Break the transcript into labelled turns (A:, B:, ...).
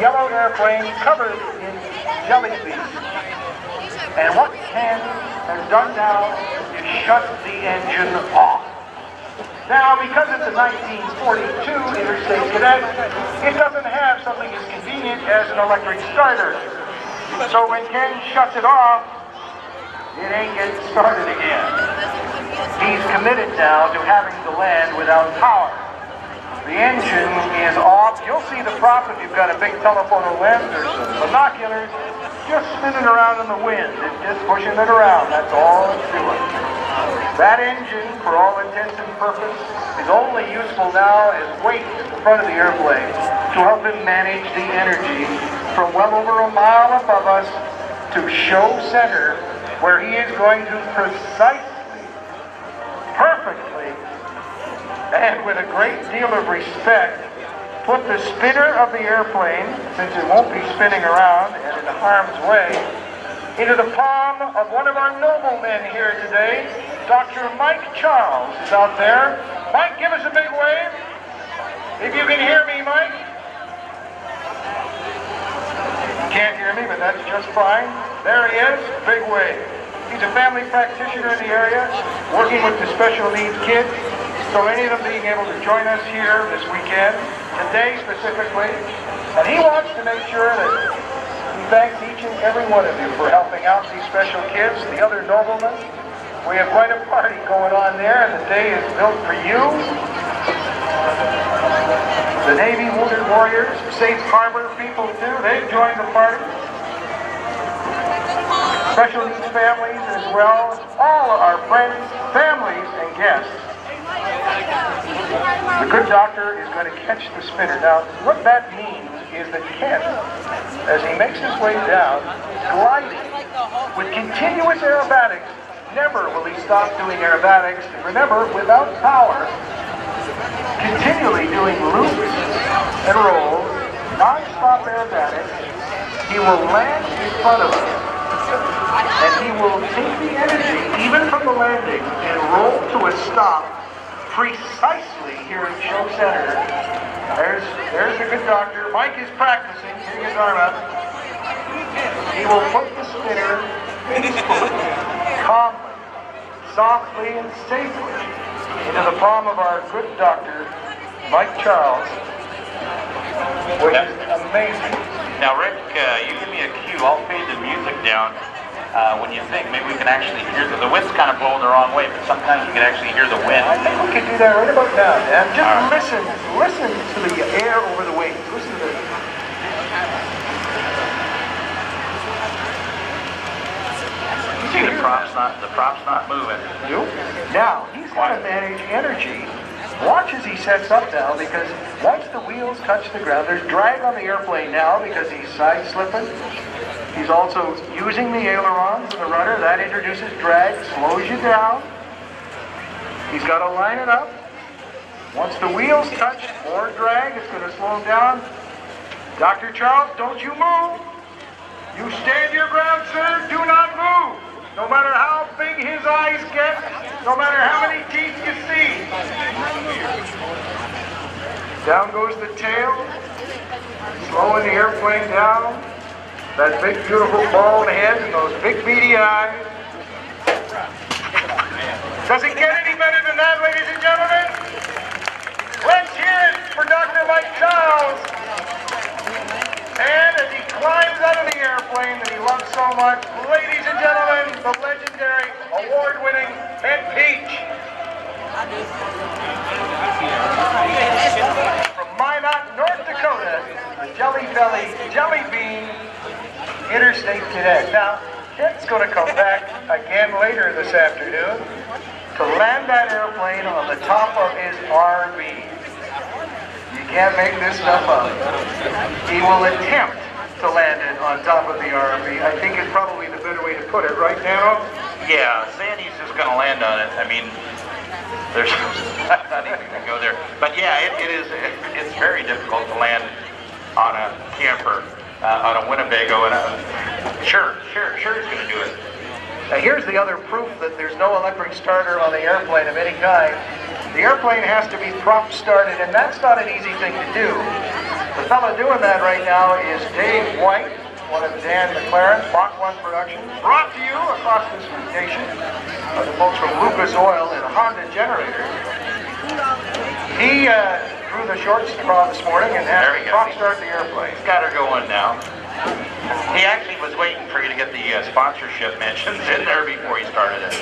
A: yellow airplane covered in jelly beans. And what Ken has done now is shut the engine off. Now, because it's a 1942 Interstate Cadet, it doesn't have something as convenient as an electric starter. So when Ken shuts it off, it ain't getting started again. He's committed now to having to land without power. The engine is off. You'll see the prop if you've got a big telephoto lens or some binoculars just spinning around in the wind. It's just pushing it around. That's all it's doing. That engine, for all intents and purposes, is only useful now as weight at the front of the airplane to help him manage the energy from well over a mile above us to show center, where he is going to precisely, perfectly, and with a great deal of respect, put the spinner of the airplane, since it won't be spinning around and in harm's way, into the palm of one of our noblemen here today. Dr. Mike Charles is out there. Mike, give us a big wave. If you can hear me, Mike. You can't hear me, but that's just fine. There he is, big wave. He's a family practitioner in the area, working with the special needs kids. So any of them being able to join us here this weekend, today specifically, and he wants to make sure that he thanks each and every one of you for helping out these special kids, the other noblemen. We have quite a party going on there, and the day is built for you. The Navy Wounded Warriors, Safe Harbor people too, they've joined the party. Special needs families as well, all our friends, families, and guests. The good doctor is going to catch the spinner. Now, what that means is that Ken, as he makes his way down, gliding with continuous aerobatics. Never will he stop doing aerobatics. And remember, without power, continually doing loops and rolls, non-stop aerobatics, he will land in front of us. And he will take the energy, even from the landing, and roll to a stop precisely here in show center. There's the good doctor. Mike is practicing, getting his arm up. He will put the spinner calmly, softly, and safely into the palm of our good doctor, Mike Charles, which is amazing.
B: Now, Rick, you give me a cue. I'll fade the music down. When you think, maybe we can actually hear the wind's kind of blowing the wrong way, but sometimes you can actually hear the wind.
A: I think we can do that right about now, Dan. Just listen to the air over the wings. Listen to this.
B: You see the prop's not moving.
A: Nope. Now, he's got to manage energy. Watch as he sets up now, because once the wheels touch the ground, there's drag on the airplane now because he's side slipping. He's also using the ailerons and the rudder. That introduces drag, slows you down. He's got to line it up. Once the wheels touch, more drag, it's going to slow him down. Dr. Charles, don't you move. You stand your ground, sir. Do not move. No matter how big his eyes get, no matter how many teeth you see. Down goes the tail, slowing the airplane down. That big, beautiful bald head and those big, beady eyes. Does it get any better than that, ladies and gentlemen? Let's hear it for Dr. Mike Charles. And as he climbs out of the airplane that he loves so much, ladies and gentlemen, the legendary, award-winning Pietsch. From Minot, North Dakota, a jelly-belly, jelly-bean Interstate Cadet. Now, Ken's going to come back again later this afternoon to land that airplane on the top of his RV. You can't make this stuff up. He will attempt to land it on top of the RV. I think is probably the better way to put it, right, Nano?
B: Yeah, Sandy's just going to land on it. I mean, there's not even to go there. But yeah, it's very difficult to land on a camper. On a Winnebago, and sure he's going to do it.
A: Now here's the other proof that there's no electric starter on the airplane of any kind. The airplane has to be prop started, and that's not an easy thing to do. The fellow doing that right now is Dave White, one of Dan McLaren's Mach 1 productions, brought to you across this station by the folks from Lucas Oil and Honda Generators. He drew the short straw this morning and had to start the airplane.
B: He's got her going now. He actually was waiting for you to get the sponsorship mentions in there before he started it.